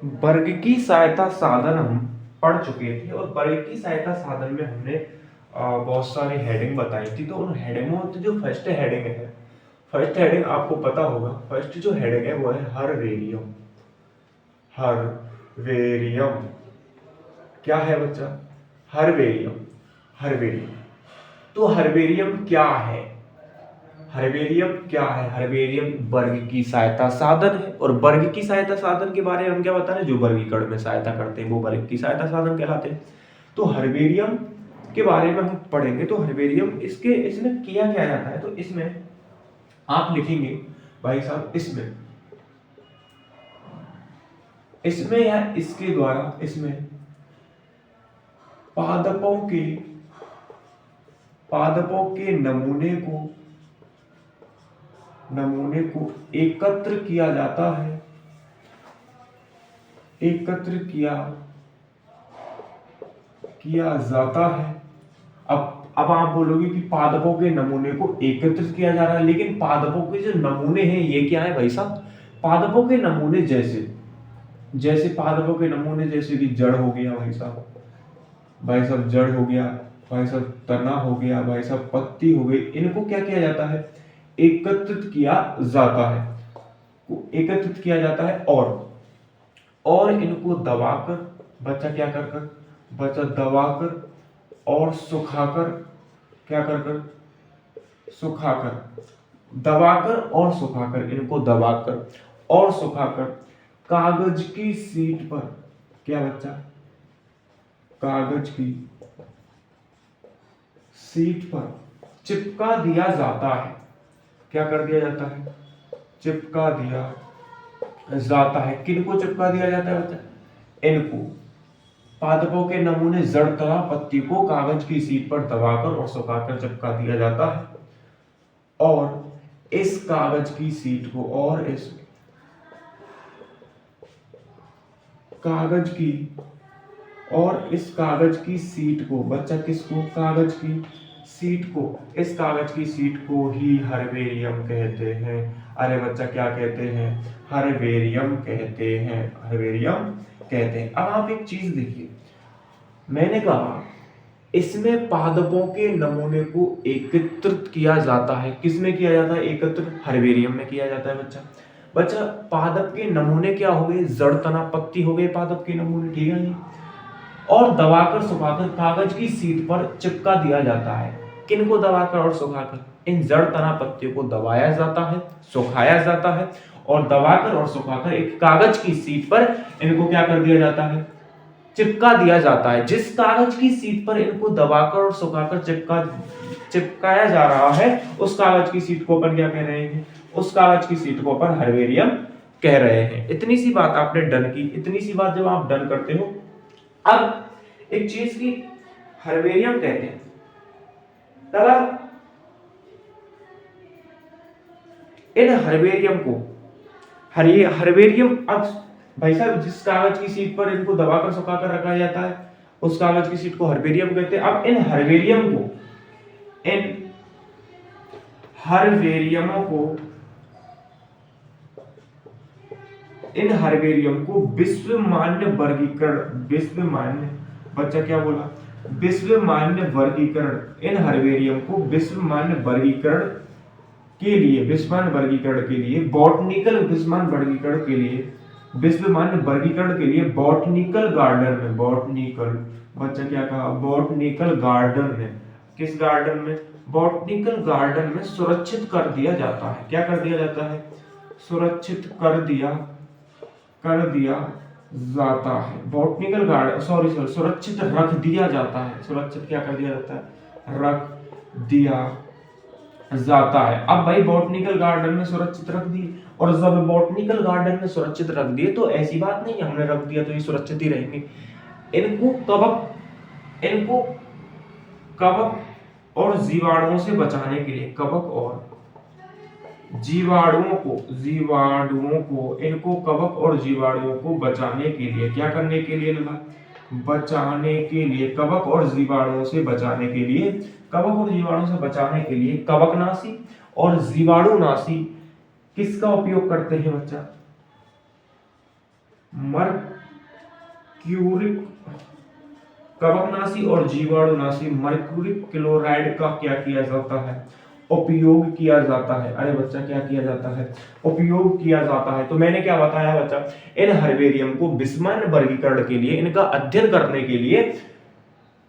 वर्ग की सहायता साधन हम पढ़ चुके थे और वर्ग की सहायता साधन में हमने बहुत सारी हेडिंग बताई थी। तो उन हेडिंगों में जो फर्स्ट हेडिंग है, फर्स्ट हेडिंग आपको पता होगा, फर्स्ट जो हेडिंग है वो है हर वेरियम। हर वेरियम क्या है बच्चा? हर वेरियम। हर वेरियम, तो हर वेरियम क्या है? हर्बेरियम क्या है? हर्बेरियम वर्ग की सहायता साधन है। और वर्ग की सहायता साधन के बारे में हम क्या बता रहे हैं? जो वर्गीकरण में सहायता करते हैं वो वर्ग की सहायता साधन कहलाते हैं। तो हर्बेरियम के बारे में हम पढ़ेंगे। तो हर्बेरियम इसमें किया क्या जाता है? तो इसमें आप लिखेंगे भाई साहब, इसमें या इसके द्वारा इसमें पादपों के नमूने को एकत्र किया जाता है। एकत्र किया जाता है। अब आप बोलोगे कि पादपों के नमूने को एकत्रित किया जा रहा है, लेकिन पादपों के जो नमूने हैं ये क्या है भाई साहब? पादपों के नमूने जैसे जैसे पादपों के नमूने जैसे कि जड़ हो गया भाई साहब, जड़ हो गया भाई साहब, तना हो गया भाई साहब, पत्ती हो गई, इनको क्या किया जाता है? एकत्रित किया जाता है। एकत्रित किया जाता है और इनको दबाकर, बच्चा क्या कर कर बच्चा दबाकर और सुखाकर, क्या कर कर सुखाकर, दबाकर और सुखाकर, इनको दबाकर और सुखाकर कागज की शीट पर, क्या बच्चा? कागज की शीट पर चिपका दिया जाता है। क्या कर दिया जाता है? चिपका दिया जाता है। किनको चिपका दिया जाता है बच्चा? इनको, पादपों के नमूने जड़ तथा पत्ती को कागज की शीट पर दबाकर और सुखाकर चिपका दिया जाता है। और इस कागज की शीट को इस कागज की शीट को बच्चा, किसको? कागज की शीट को, इस कागज की शीट को ही हर्बेरियम कहते हैं। अरे बच्चा क्या कहते हैं? हर्बेरियम कहते हैं। हर्बेरियम कहते हैं। अब आप एक चीज देखिए, मैंने कहा इसमें पादपों के नमूने को एकत्रित किया जाता है। किसमें किया जाता है एकत्रित? हर्बेरियम में किया जाता है बच्चा। बच्चा पादप के नमूने क्या हो गए? जड़ तना पत्ती हो गए पादप के नमूने, ठीक है जी। और दबाकर सुखाकर कागज की शीट पर चिपका दिया जाता है। किनको दबाकर और सुखाकर? इन जड़ तना पत्तियों को दबाया जाता है, सुखाया जाता है और दबाकर और सुखाकर एक कागज की शीट पर इनको क्या कर दिया जाता है? चिपका दिया जाता है। जिस कागज की शीट पर इनको दबाकर और सुखाकर चिपकाया जा रहा है, उस कागज की शीट को अपन क्या कह रहे हैं? उस कागज की शीट को अपन हर्बेरियम कह रहे हैं। इतनी सी बात आपने डन की। इतनी सी बात जब आप डन करते हो, अब एक चीज की हर्बेरियम कहते हैं दादा, इन हर्बेरियम को हर्बेरियम, अब भाई साहब जिस कागज की शीट पर इनको दबाकर सुखाकर रखा जाता है उस कागज की शीट को हर्बेरियम कहते हैं। अब इन हर्बेरियमों को इन हर्बेरियम को विश्वमान्य, बच्चा क्या बोला? विश्वमान्य वर्गीकरण। इन हर्बेरियम को विश्वमान्य वर्गीकरण के लिए बॉटनिकल गार्डन में, बच्चा क्या कहा? बॉटनिकल गार्डन में, किस गार्डन में? बॉटनिकल गार्डन में सुरक्षित कर दिया जाता है। क्या कर दिया जाता है? सुरक्षित कर दिया जाता है। बॉटनिकल गार्डन, सॉरी सुरक्षित रख दिया जाता है। सुरक्षित क्या कर दिया जाता है? रख दिया जाता है। अब भाई बॉटनिकल गार्डन में सुरक्षित रख दिए, और जब बॉटनिकल गार्डन में सुरक्षित रख दिए तो ऐसी बात नहीं है हमने रख दिया तो ये सुरक्षित ही रहेंगे। इनको कवक और जीवाणुओं से बचाने के लिए, इनको कवक और जीवाणुओं को बचाने के लिए, क्या करने के लिए? बचाने के लिए, कवक और जीवाणुओं से बचाने के लिए, कवकनाशी और जीवाणुनाशी किसका उपयोग करते हैं बच्चा? मर्क्यूरिक कवकनाशी और जीवाणुनाशी मर्क्यूरिक क्लोराइड का क्या किया जाता है, उपयोग किया जाता है। अरे बच्चा क्या किया जाता है, उपयोग किया जाता है। तो मैंने क्या बताया बच्चा, इन हर्बेरियम को विस्मयन वर्गीकरण के लिए, इनका अध्ययन करने के लिए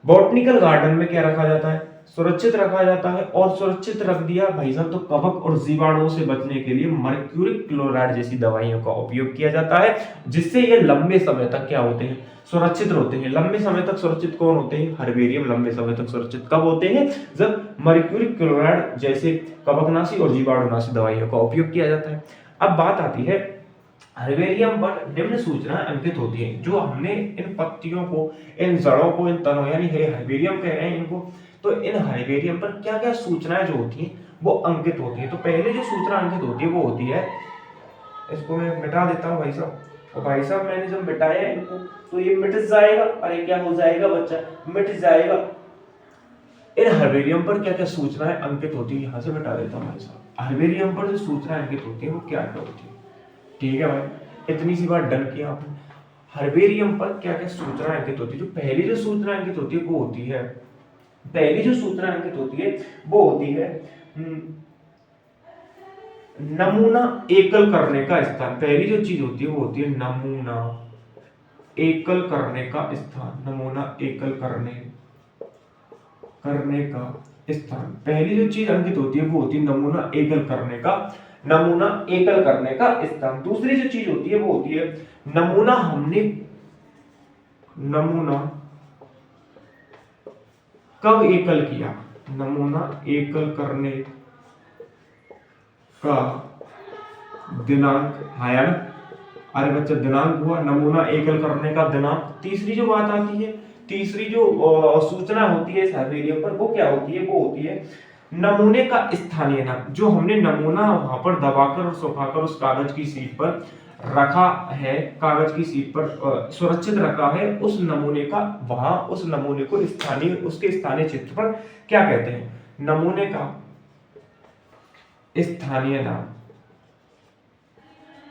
बॉटनिकल गार्डन में क्या रखा जाता है, सुरक्षित रखा जाता है। और सुरक्षित रख दिया भाई साहब तो कवक और जीवाणुओं से बचने के लिए मर्क्यूरिक क्लोराइड जैसी दवाइयों का उपयोग किया जाता है, जिससे ये लंबे समय तक क्या होते हैं, सुरक्षित होते हैं। लंबे समय तक सुरक्षित कौन होते हैं, हर्बेरियम लंबे समय तक सुरक्षित कब होते हैं, जब मर्क्यूरिक क्लोराइड जैसे कवकनाशी और जीवाणुनाशी दवाइयों का उपयोग किया जाता है। अब बात आती है हर्बेरियम पर निम्न सूचनाएं अंकित होती हैं। जो हमने इन पत्तियों को, इन जड़ों को, इन तनों यानी हर्बेरियम कह रहे हैं इनको, तो इन हर्बेरियम पर क्या क्या सूचनाएं जो होती हैं वो अंकित होती है। तो पहले जो सूचना अंकित होती है वो होती है, इसको मैं मिटा देता हूँ भाई साहब। और भाई साहब मैंने जब मिटाया इनको तो ये मिट जाएगा। अरे क्या हो जाएगा बच्चा, मिट जाएगा। इन हर्बेरियम पर क्या क्या सूचनाएं अंकित होती है, यहाँ से मिटा देता हूँ भाई साहब। हर्बेरियम पर जो सूचनाएं अंकित होती है वो क्या क्या होती है, ठीक है भाई, इतनी सी बात डन किया आपने। हर्बेरियम पर क्या क्या सूचना अंकित होती है, जो पहली जो सूचना अंकित होती है वो होती है, पहली जो सूचना अंकित होती है वो होती है नमूना एकल करने का स्थान। पहली जो चीज होती है वो होती है नमूना एकल करने का स्थान, नमूना एकल करने का स्थान। पहली जो चीज अंकित होती है वो होती है नमूना एकल करने का, नमूना एकल करने का स्थान। दूसरी जो चीज होती है वो होती है नमूना कब एकल किया, नमूना एकल करने का दिनांक आया ना। अरे बच्चा दिनांक हुआ, नमूना एकल करने का दिनांक। तीसरी जो बात आती है, तीसरी जो सूचना होती है इस हर्बेरियम पर वो क्या होती है, वो होती है नमूने का स्थानीय नाम। जो हमने नमूना वहां पर दबाकर और सुखाकर उस कागज की शीट पर रखा है, कागज की शीट पर सुरक्षित रखा है, उस नमूने का, वहां उस नमूने को स्थानीय, उसके स्थानीय क्षेत्र पर क्या कहते हैं, नमूने का स्थानीय नाम।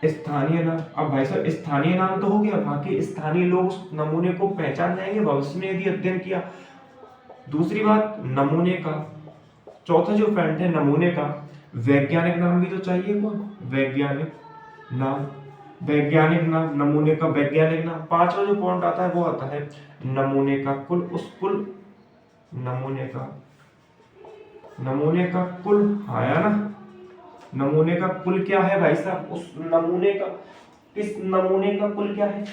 स्थानीय नाम, अब भाई साहब स्थानीय नाम तो हो गया, बाकी स्थानीय लोग उस नमूने को पहचान जाएंगे भविष्य में यदि अध्ययन किया। दूसरी बात नमूने का, चौथा जो पॉइंट है नमूने का वैज्ञानिक नाम भी तो चाहिए, कौन, वैज्ञानिक नाम, वैज्ञानिक नाम, नमूने का वैज्ञानिक नाम। पांचवा जो पॉइंट आता है वो आता है नमूने का कुल, उस कुल नमूने का कुल आया ना। नमूने का कुल क्या है भाई साहब, उस नमूने का, किस नमूने का कुल क्या है,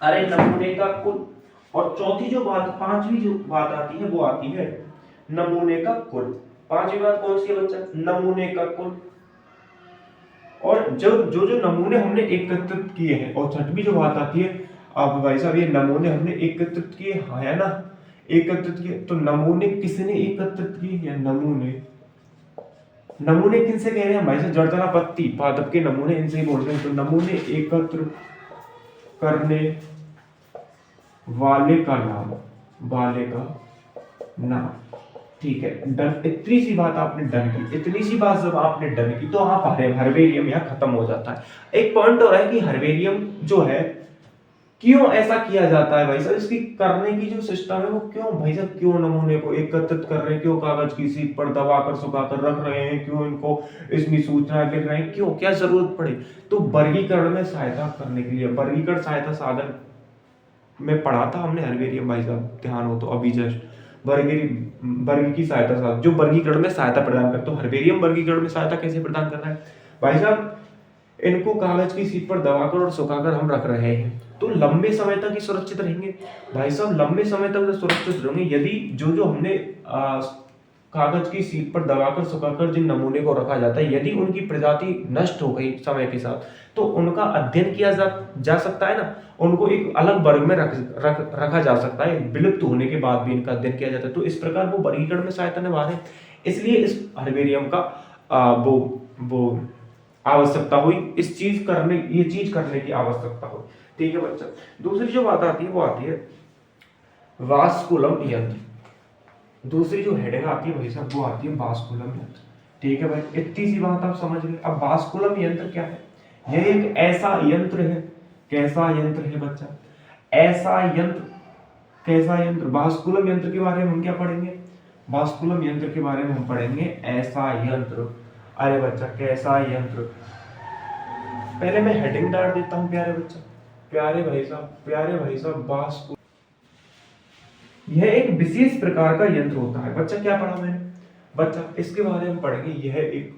अरे नमूने का कुल। और चौथी जो बात, पांचवी जो बात आती है वो आती है नमूने का कुल। पांचवी बात कौन सी है बच्चा, नमूने का कुल। और जो नमूने हमने एकत्रित किए हैं। और छठवीं जो बात आती है, अब भाई साहब ये नमूने हमने एकत्रित किए है ना, एकत्रित किए, तो नमूने किसने एकत्रित किए, या नमूने किनसे कह रहे हैं भाई साहब, जड़तना पत्ती पादप के नमूने, इनसे ही बोल रहे हैं। तो नमूने एकत्र करने वाले का नाम, ठीक है, डन। इतनी सी बात आपने डन की, इतनी सी बात जब आपने डन की तो आप हर्बेरियम यहाँ खत्म हो जाता है। एक पॉइंट और है कि हर्बेरियम जो है क्यों ऐसा किया जाता है भाई साहब, इसकी करने की जो सिस्टम है वो क्यों भाई साहब, क्यों नमूने को एकत्रित कर रहे हैं, क्यों कागज की शीट पर दबाकर सुखाकर रख रहे हैं, क्यों इनको इसमें सूचना लिख रहे हैं, क्यों, क्या जरूरत पड़ी, तो वर्गीकरण में सहायता करने के लिए। वर्गीकरण सहायता साधन में पढ़ा था हमने हर्बेरियम भाई साहब, ध्यान हो तो अभी जस्ट, वर्ग की सहायता साधन जो वर्गीकरण में सहायता प्रदान करते। तो हर्बेरियम वर्गीकरण में सहायता कैसे प्रदान कर रहा है भाई साहब, इनको कागज की शीट पर दबाकर और सुखाकर हम रख रहे हैं, तो लंबे समय तक ही सुरक्षित रहेंगे भाई साहब, लंबे समय तक सुरक्षित रहेंगे। यदि जो हमने कागज की शीट पर दबाकर सुखाकर जिन नमूने को रखा जाता है, यदि उनकी प्रजाति नष्ट हो गई समय के साथ, तो उनका अध्ययन किया जा सकता है ना, उनको एक अलग वर्ग में रखा जा सकता है, विलुप्त होने के बाद भी इनका अध्ययन किया जाता है। तो इस प्रकार वो वर्गीकरण में सहायता निभा रहे हैं, इसलिए इस हर्बेरियम का वो आवश्यकता हुई, ये चीज करने की आवश्यकता हुई, ठीक है बच्चा। दूसरी जो बात आती है वो आती है वास्कुलम यंत्र। दूसरी जो हेडिंग आती है भाई साहब वो आती है वास्कुलम यंत्र, ठीक है भाई, इतनी सी बात आप समझ गए। अब वास्कुलम यंत्र क्या है, यह एक ऐसा यंत्र है कैसा यंत्र है बच्चा? ऐसा यंत्र। कैसा यंत्र? बास्कुलम यंत्र के बारे में हम क्या पढ़ेंगे? बास्कुलम यंत्र के बारे में हम पढ़ेंगे ऐसा यंत्र। अरे बच्चा कैसा यंत्र। पहले मैं हेडिंग डाल देता हूं प्यारे बच्चा। प्यारे भाई साहब बास्कुलम यह एक विशेष प्रकार का यंत्र होता है। बच्चा क्या पढ़ा मैंने? बच्चा इसके बारे में पढ़ेंगे। यह एक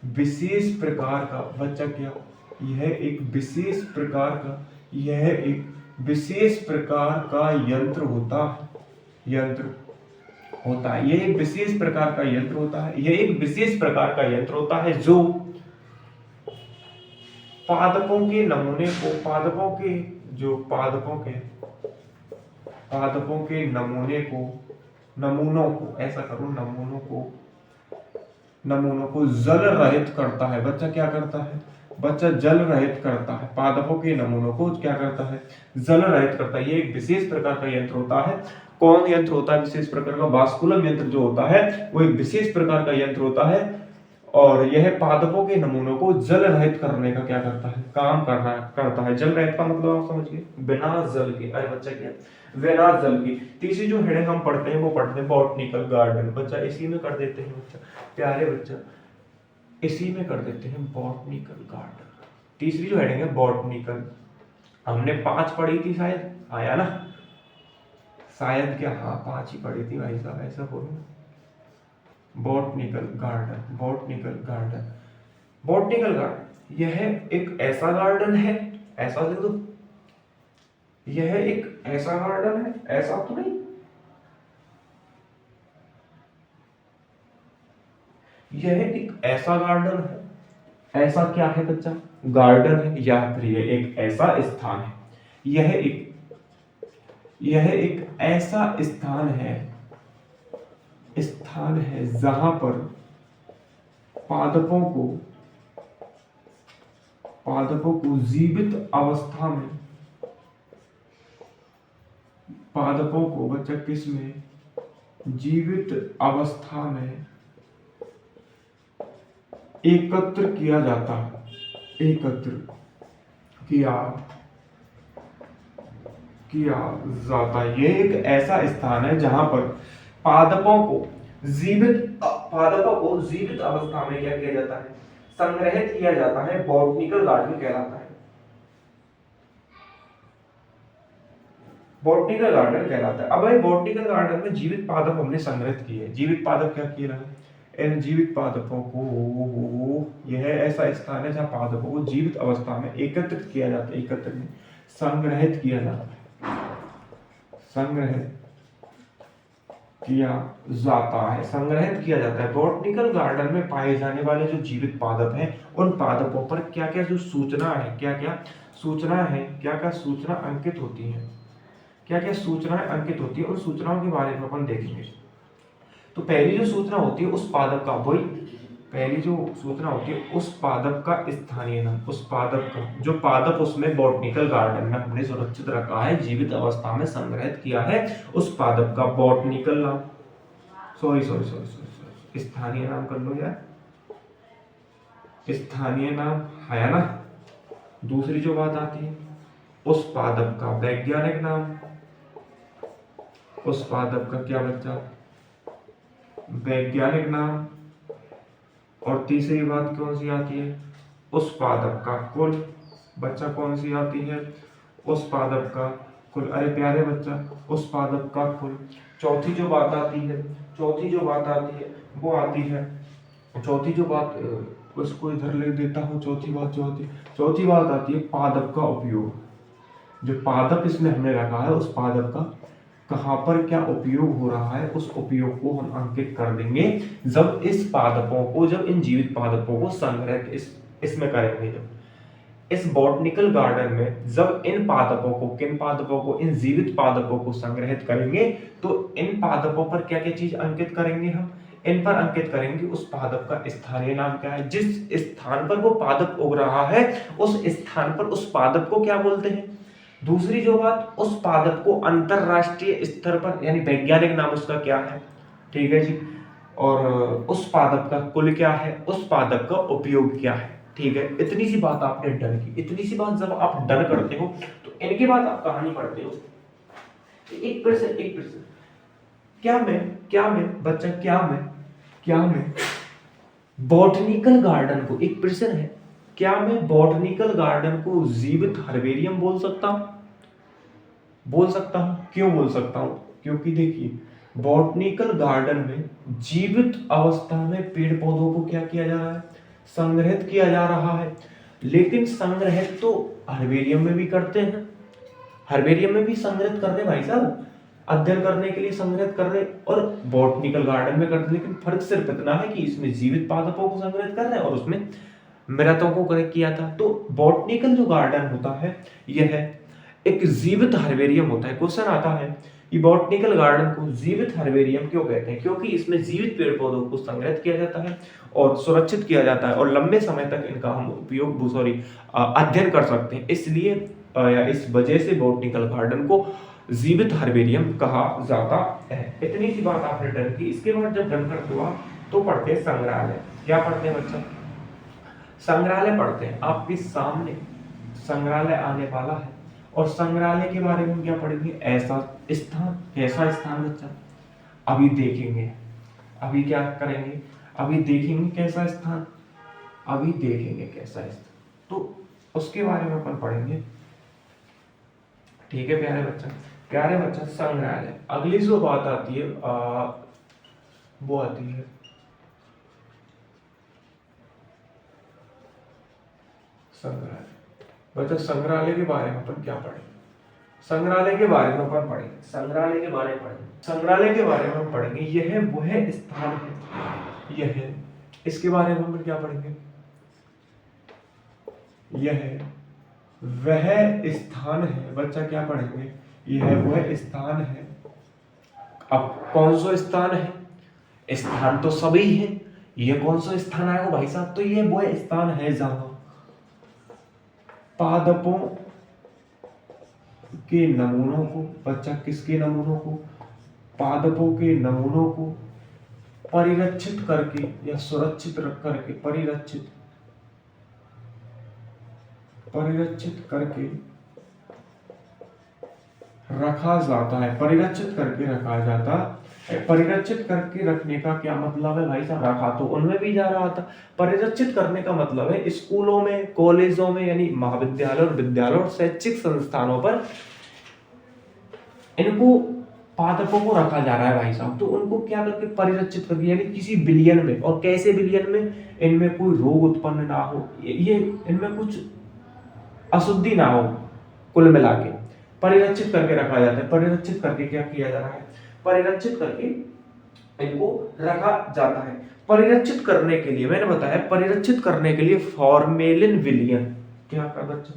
विशेष प्रकार का। बच्चा क्या? यह एक विशेष प्रकार का यंत्र होता है। यह एक विशेष प्रकार का यंत्र होता है। यह एक विशेष प्रकार का यंत्र होता है जो पादपों के नमूने को नमूनों को जल रहित करता है। बच्चा क्या करता है? बच्चा जल रहित करता है। पादपों के नमूनों को क्या करता है? जल रहित करता है। ये एक विशेष प्रकार का यंत्र होता है। कौन यंत्र होता है विशेष प्रकार का? बास्कुलम यंत्र जो होता है वो एक विशेष प्रकार का यंत्र होता है और यह पादपों के नमूनों को जल रहित करने का क्या करता है? काम करता है। जल रहित का मतलब आप समझिए बिना जल के। अरे बच्चा क्या? बिना जल की। तीसरी जो हेडिंग हम पढ़ते हैं वो पढ़ते हैं बॉटनिकल गार्डन। बच्चा इसी में कर देते हैं बच्चा। प्यारे बच्चा इसी में कर देते हैं बॉटनिकल गार्डन। तीसरी जो हेडिंग है बॉटनिकल। हमने 5 पढ़ी थी शायद, आया ना? शायद क्या? हाँ 5 ही पढ़ी थी भाई साहब, ऐसा बोलो। बॉटनिकल गार्डन यह एक ऐसा गार्डन है। ऐसा लिख दो। यह एक ऐसा गार्डन है, ऐसा तो नहीं। यह एक ऐसा गार्डन है। ऐसा क्या है बच्चा? गार्डन है या फिर यह एक ऐसा स्थान है। यह एक ऐसा स्थान है जहां पर पादपों को जीवित अवस्था में बच्चा किस में? जीवित अवस्था में एकत्र किया जाता है। ये एक ऐसा स्थान है जहां पर पादपों को जीवित अवस्था में क्या किया जाता है? संग्रहित किया जाता है। बॉटनिकल गार्डन कहलाता है। अब भाई बॉटनिकल गार्डन में जीवित पादप हमने संग्रहित किए। जीवित पादप क्या किए रहे? इन जीवित पादपों को यह ऐसा स्थान है जहां पादपों को जीवित अवस्था में एकत्रित किया जाता है। संग्रहित किया जाता है। बॉटनिकल गार्डन में पाए जाने वाले जो जीवित पादप हैं उन पादपों पर क्या क्या जो सूचना है, क्या क्या सूचना अंकित होती है, उन सूचनाओं के बारे में अपन देखेंगे। तो पहली जो सूचना होती है उस पादप का स्थानीय नाम। जो पादप उसमें बॉटनिकल गार्डन में हमने सुरक्षित रखा है, जीवित अवस्था में संग्रहित किया है, उस पादप का बॉटनिकल नाम, स्थानीय नाम कर लो यार, स्थानीय नाम है ना। दूसरी जो बात आती है उस पादप का वैज्ञानिक नाम। उस पादप का क्या बच्चा? वैज्ञानिक नाम। और तीसरी बात कौन सी आती है? उस पादप का कुल। बच्चा कौन सी आती है? उस पादप का कुल। अरे प्यारे बच्चा उस पादप का कुल। चौथी जो बात आती है वो आती है, उसको इधर ले देता हूँ। चौथी बात आती है पादप का उपयोग। जो पादप इसमें हमने रखा है उस पादप का कहां पर क्या उपयोग हो रहा है, उस उपयोग को हम अंकित कर देंगे जब इन जीवित पादपों को संग्रहित इसमें करेंगे। जब इस बॉटनिकल गार्डन में जब इन जीवित पादपों को संग्रहित करेंगे तो इन पादपों पर क्या क्या चीज अंकित करेंगे? हम इन पर अंकित करेंगे उस पादप का स्थानीय नाम क्या है। जिस स्थान पर वो पादप उग रहा है उस स्थान पर उस पादप को क्या बोलते हैं। दूसरी जो बात, उस पादप को अंतरराष्ट्रीय स्तर पर यानी वैज्ञानिक नाम उसका क्या है, ठीक है जी। और उस पादप का कुल क्या है, उस पादप का उपयोग क्या है। ठीक है, इतनी सी बात आपने डन की। इतनी सी बात जब आप डन करते हो तो इनके बाद आप कहानी पढ़ते हो। एक प्रश्न, क्या मैं बॉटनिकल गार्डन को, एक प्रश्न है, क्या मैं बॉटनिकल गार्डन को जीवित हर्बेरियम बोल सकता हूं? क्यों बोल सकता हूं? क्योंकि देखिए, बॉटनिकल गार्डन में जीवित अवस्था में पेड़ पौधों को क्या किया जा रहा है? संग्रहित किया जा रहा है। लेकिन संग्रहित तो हर्बेरियम में भी करते हैं, हर्बेरियम में भी संग्रहित कर रहे भाई साहब, अध्ययन करने के लिए संग्रहित कर रहे, और बॉटनिकल गार्डन में करते। लेकिन फर्क सिर्फ इतना है कि इसमें जीवित पादपों को संग्रहित कर रहे हैं और उसमें मृतों को करेक्ट किया था। तो बॉटनिकल जो गार्डन होता है यह एक जीवित हर्बेरियम होता है। क्वेश्चन आता है कि बॉटनिकल गार्डन को जीवित हर्बेरियम क्यों कहते हैं? क्योंकि इसमें जीवित पेड़ पौधों को संग्रहित किया जाता है और सुरक्षित किया जाता है और लंबे समय तक इनका हम अध्ययन कर सकते हैं। इसलिए या इस वजह से बॉटनिकल गार्डन को जीवित हर्बेरियम कहा जाता है। इतनी सी बात आपने डन की। इसके बाद जब डन करते हो आप तो पढ़ते हैं संग्रहालय। क्या पढ़ते हैं बच्चा? संग्रहालय पढ़ते हैं। आपके सामने संग्रहालय आने वाला है और संग्रहालय के बारे में क्या पढ़ेंगे? ऐसा स्थान। कैसा स्थान बच्चा? अभी देखेंगे। अभी क्या करेंगे? अभी देखेंगे कैसा स्थान, अभी देखेंगे कैसा स्थान, तो उसके बारे में अपन पढ़ेंगे। ठीक है प्यारे बच्चा, संग्रहालय। अगली जो बात आती है वो आती है संग्रहालय। बच्चा, संग्रहालय के बारे में अपन क्या पढ़ेंगे? संग्रहालय के बारे में अपन पढ़ेंगे, संग्रहालय के बारे में पढ़ेंगे। यह वह स्थान है, यह, इसके बारे में अपन क्या पढ़ेंगे? यह वह स्थान है। बच्चा क्या पढ़ेंगे? यह वह स्थान है। अब कौन सा स्थान है? स्थान तो सभी है, यह कौन सा स्थान आएगा भाई साहब? तो यह वह स्थान है जहां पादपों के नमूनों को, बच्चा किसके नमूनों को? पादपों के नमूनों को परिरक्षित करके या सुरक्षित रख करके, परिरक्षित करके रखा जाता है। परिरक्षित करके रखा जाता है। परिरक्षित करके रखने का क्या मतलब है भाई साहब? रखा तो उनमें भी जा रहा था। परिरक्षित करने का मतलब है स्कूलों में, कॉलेजों में, यानी महाविद्यालय और विद्यालय और शैक्षिक संस्थानों पर इनको पादपों को रखा जा रहा है भाई साहब। तो उनको क्या करके परिरक्षित करके, यानी किसी विलयन में, और कैसे विलयन में? इनमें कोई रोग उत्पन्न ना हो, ये इनमें कुछ अशुद्धि ना हो, कुल मिला के परिरक्षित करके रखा जाता है। परिरक्षित करके क्या किया जा रहा है? परिरक्षित करके इनको रखा जाता है। परिरक्षित करने के लिए मैंने बताया, परिरक्षित करने के लिए फॉर्मेलिन विलयन क्या कर बच्चा?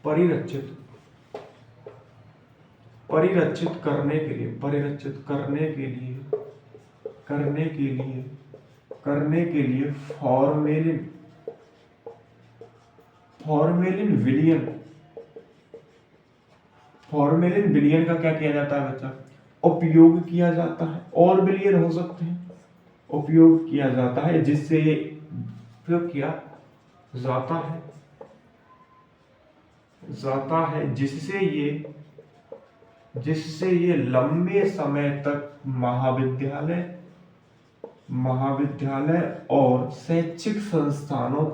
परिरक्षित करने के लिए, फॉर्मेलिन विलयन का क्या किया जाता है बच्चा? उपयोग किया जाता है। और विलयन हो सकते हैं, उपयोग किया जाता है, जिससे उपयोग किया जाता है जिससे ये लंबे समय तक महाविद्यालय और शैक्षिक संस्थानों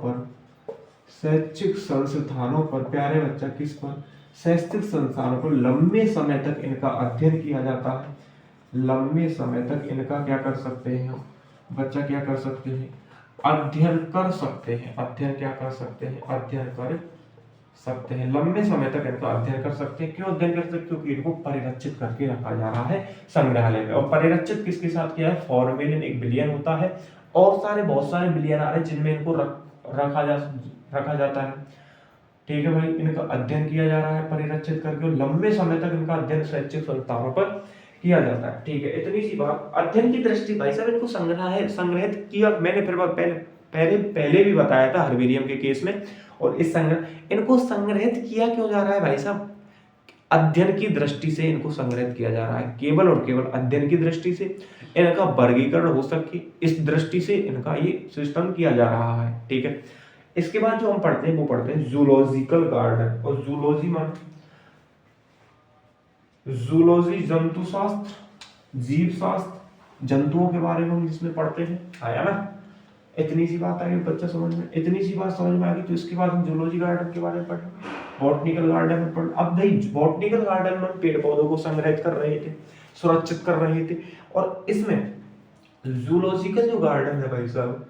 पर प्यारे बच्चा, किस पर? शैक्षिक संस्थानों पर लंबे समय तक इनका अध्ययन किया जाता है। लंबे समय तक इनका क्या कर सकते हैं हम बच्चा? क्या कर सकते हैं? अध्ययन कर सकते हैं। अध्ययन क्या कर सकते हैं? अध्ययन कर सकते हैं। लंबे समय तक इनका अध्ययन कर सकते हैं। क्यों अध्ययन कर सकते हैं? क्योंकि इनको परिरक्षित करके रखा जा रहा है संग्रहालय में। और परिरक्षित किसके साथ किया है? फॉर्मेलिन एक विलयन होता है, और बहुत सारे विलयन आ रहे हैं जिनमें इनको रखा जाता है। ठीक है भाई, इनका अध्ययन किया जा रहा है परिरक्षित करके, और लंबे समय तक इनका अध्ययन शैक्षिक संस्थानों पर किया जाता है। ठीक है, इतनी सी बात। अध्ययन की दृष्टि भाई साहब, इनको संग्रहित किया, मैंने फिर पहले भी बताया था हर्बेरियम के केस में। और इनको संग्रहित किया क्यों जा रहा है भाई साहब? अध्ययन की दृष्टि से इनको संग्रहित किया जा रहा है, केवल और केवल अध्ययन की दृष्टि से। इनका वर्गीकरण हो सके, इस दृष्टि से इनका ये सिस्टम किया जा रहा है। ठीक है, इसके बाद जो हम पढ़ते हैं वो पढ़ते हैं जूलॉजिकल गार्डन। और जूलॉजी मान जूलॉजी जंतु शास्त्र, जीव शास्त्र, जंतुओं के बारे में हम जिसमें पढ़ते हैं। आया ना, इतनी सी बात आई बच्चा समझ में, इतनी सी बात समझ में आ गई। तो इसके बाद हम जूलॉजी गार्डन के बारे में पढ़ेंगे, बॉटनिकल गार्डन में पढ़। अब भाई बॉटनिकल गार्डन में पेड़ पौधों को संग्रहित कर रहे थे, सुरक्षित कर रहे थे। और इसमें जूलॉजिकल जो गार्डन है भाई साहब,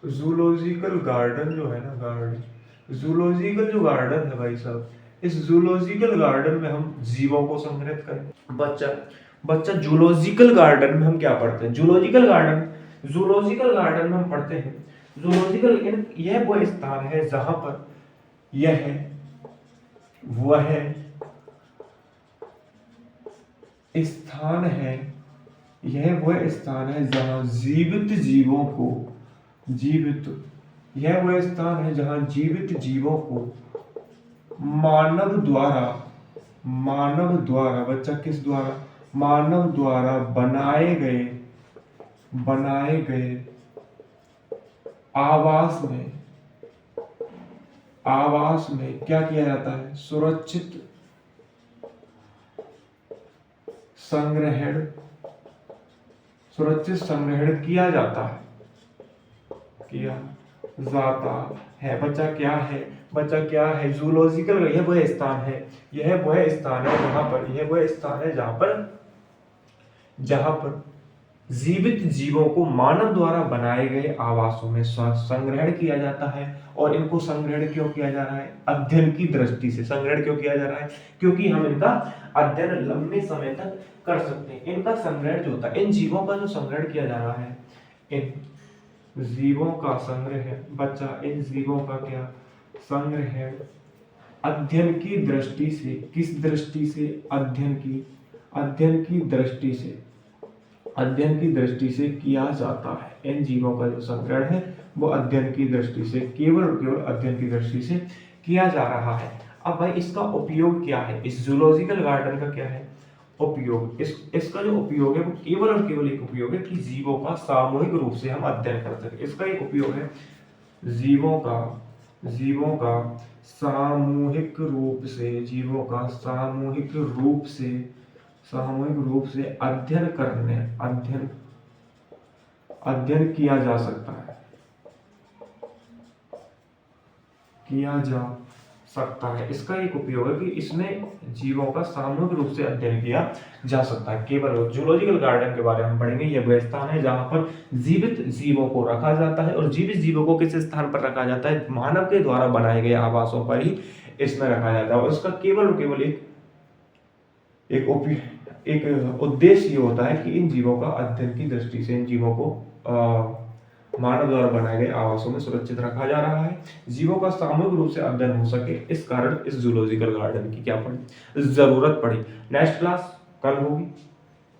जूलॉजिकल गार्डन जो है ना, जूलॉजिकल जो गार्डन है भाई साहब, इस जूलॉजिकल गार्डन में हम जीवों को संग्रहित करें। बच्चा जूलॉजिकल गार्डन में हम क्या पढ़ते हैं? जूलॉजिकल गार्डन में हम पढ़ते हैं यह वो स्थान है जहां पर वह स्थान है जहां जीवित जीवों को मानव द्वारा बच्चा किस द्वारा? मानव द्वारा बनाए गए आवास में क्या किया जाता है? सुरक्षित संग्रहण किया जाता है। बच्चा क्या है? जूलॉजिकल यह वह स्थान है जहां पर जीवित जीवों को मानव द्वारा बनाए गए आवासों में संग्रहण किया जाता है। और इनको संग्रहण क्यों किया जा रहा है? अध्ययन की दृष्टि से संग्रहण क्यों किया जा रहा है? क्योंकि हम इनका अध्ययन लंबे समय तक कर सकते हैं। इनका संग्रहण जो होता है, इन जीवों का जो संग्रहण किया जा रहा है, इन जीवों का संग्रह बच्चा, इन जीवों का क्या संग्रहण अध्ययन की दृष्टि से, किस दृष्टि से? अध्ययन की दृष्टि से किया जाता है। इन जीवों का जो संग्रहण है वो अध्ययन की दृष्टि से, केवल अध्ययन की दृष्टि से किया जा रहा है। अब भाई इसका उपयोग क्या है? इस जूलॉजिकल गार्डन का क्या है उपयोग? इसका जो उपयोग है वो केवल और केवल एक उपयोग है कि जीवों का सामूहिक रूप से हम अध्ययन कर सके। इसका एक उपयोग है जीवों का सामूहिक अध्ययन किया जा सकता है। इसका एक उपयोग है कि इसमें जीवों का सामूहिक रूप से अध्ययन किया जा सकता है। केवल जूलॉजिकल गार्डन के बारे में हम पढ़ेंगे। यह वह स्थान है जहां पर जीवित जीवों को रखा जाता है। और जीवित जीवों को किस स्थान पर रखा जाता है? मानव के द्वारा बनाए गए आवासों पर ही इसमें रखा जाता है। और इसका केवल और केवल एक उद्देश्य ये होता है कि इन जीवों का अध्ययन की दृष्टि से, इन जीवों को मानव द्वारा बनाए गए आवासों में सुरक्षित रखा जा रहा है, जीवों का सामूहिक रूप से अध्ययन हो सके। इस कारण इस जूलॉजिकल गार्डन की क्या पड़ी? जरूरत पड़ी। नेक्स्ट क्लास कल होगी।